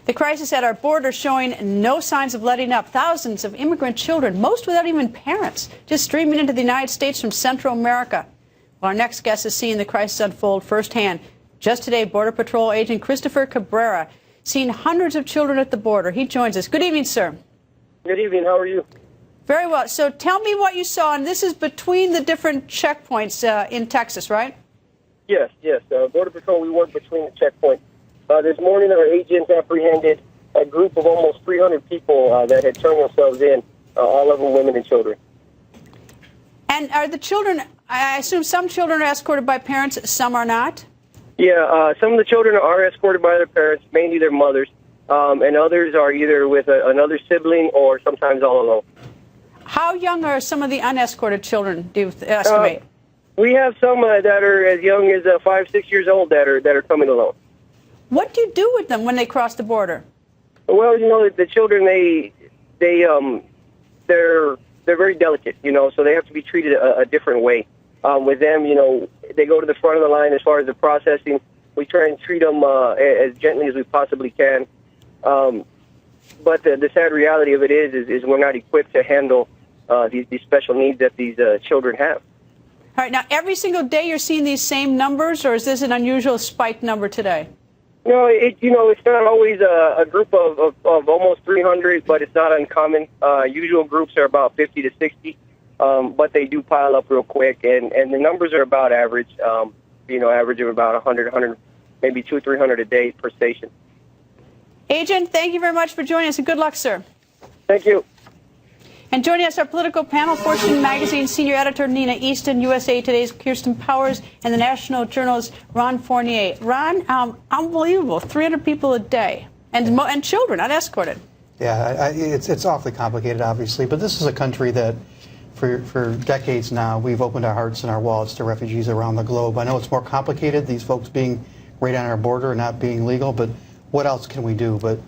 The crisis at our border showing no signs of letting up. Thousands of immigrant children, most without even parents, just streaming into the United States from Central America. Well, our next guest is seeing the crisis unfold firsthand. Just today, Border Patrol agent Christopher Cabrera seen hundreds of children at the border. He joins us. Good evening, sir. Good evening. How are you? Very well. So tell me what you saw, and this is between the different checkpoints in Texas, right? Yes. Border Patrol, we work between the checkpoints. This morning, our agents apprehended a group of almost 300 people that had turned themselves in, all of them women and children. And are the children, I assume some children are escorted by parents, some are not? Yeah, some of the children are escorted by their parents, mainly their mothers, and others are either with another sibling or sometimes all alone. How young are some of the unescorted children, do you estimate? We have some that are as young as 5, 6 years old that are coming alone. What do you do with them when they cross the border? Well, you know, the children they're very delicate, you know, so they have to be treated a different way. With them, you know, they go to the front of the line as far as the processing. We try and treat them as gently as we possibly can. But the sad reality of it is we're not equipped to handle these special needs that these children have. All right. Now, every single day you're seeing these same numbers, or is this an unusual spike number today? No, it's not always a group of almost 300, but it's not uncommon. Usual groups are about 50 to 60, but they do pile up real quick, and the numbers are about average. Average of about 100, maybe 200, 300 a day per station. Agent, thank you very much for joining us, and good luck, sir. Thank you. And joining us, our political panel, Fortune Magazine senior editor Nina Easton, USA Today's Kirsten Powers, and the National Journal's Ron Fournier. Ron, unbelievable, 300 people a day, and children unescorted. Yeah, it's awfully complicated, obviously, but this is a country that for decades now we've opened our hearts and our wallets to refugees around the globe. I know it's more complicated, these folks being right on our border and not being legal, but what else can we do but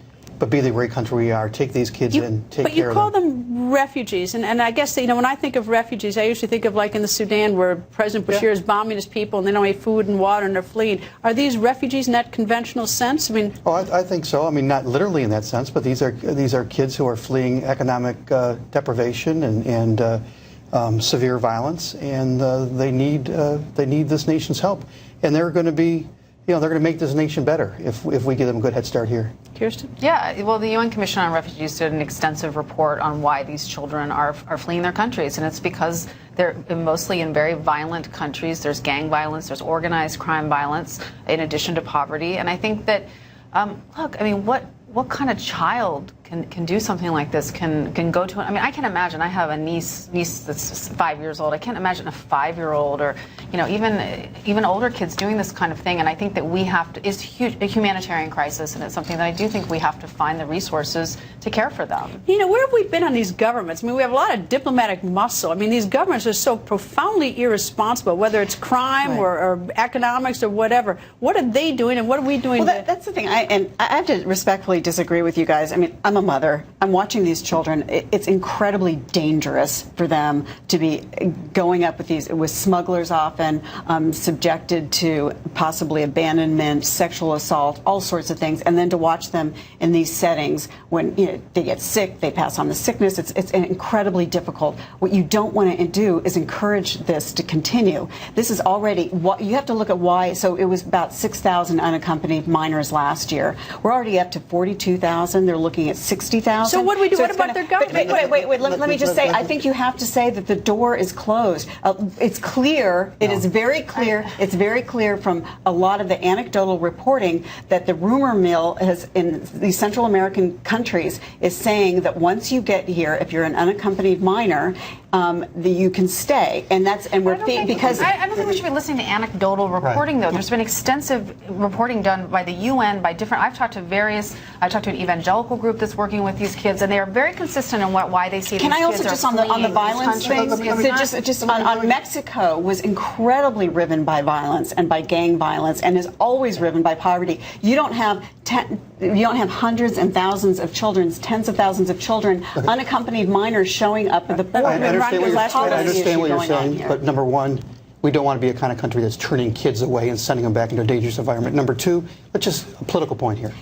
be the great country we are, take these kids in, take care of them. But you call them refugees, and I guess, when I think of refugees, I usually think of like in the Sudan where President Bashir is bombing his people and they don't have food and water and they're fleeing. Are these refugees in that conventional sense? I think so. I mean, not literally in that sense, but these are kids who are fleeing economic deprivation and severe violence, and they need this nation's help, and they're going to be. They're going to make this nation better if we give them a good head start here. Kirsten? Yeah, well, the UN Commission on Refugees did an extensive report on why these children are fleeing their countries, and it's because they're mostly in very violent countries. There's gang violence, there's organized crime violence, in addition to poverty. And I think that, what kind of child can do something like this? Can go to? I can imagine. I have a niece that's 5 years old. I can't imagine a 5-year-old or even older kids doing this kind of thing. And I think that we have to. It's a humanitarian crisis, and it's something that I do think we have to find the resources to care for them. Where have we been on these governments? We have a lot of diplomatic muscle. These governments are so profoundly irresponsible, whether it's crime or economics or whatever. What are they doing, and what are we doing? Well, that's the thing. I have to respectfully disagree with you guys. I'm a mother. I'm watching these children. It's incredibly dangerous for them to be going up with smugglers, often subjected to possibly abandonment, sexual assault, all sorts of things, and then to watch them in these settings when they get sick, they pass on the sickness. It's incredibly difficult. What you don't want to do is encourage this to continue. This is already you have to look at why. So it was about 6,000 unaccompanied minors last year. We're already up to 42,000. They're looking at 60,000. So what do we do? What about their government? Wait. Let me just say, I think you have to say that the door is closed. It's clear. It is very clear. It's very clear from a lot of the anecdotal reporting that the rumor mill in these Central American countries is saying that once you get here, if you're an unaccompanied minor, you can stay, because I don't think we should be listening to anecdotal reporting, though. There's been extensive reporting done by the UN, by different. I've talked to an evangelical group that's working with these kids, and they are very consistent on why they see. Can I also just on the violence thing? Just on Mexico was incredibly riven by violence and by gang violence, and is always riven by poverty. You don't have hundreds and thousands of children, tens of thousands of children, unaccompanied minors showing up at the border. I understand what you're saying, but number one, we don't want to be a kind of country that's turning kids away and sending them back into a dangerous environment. Number two, a political point here.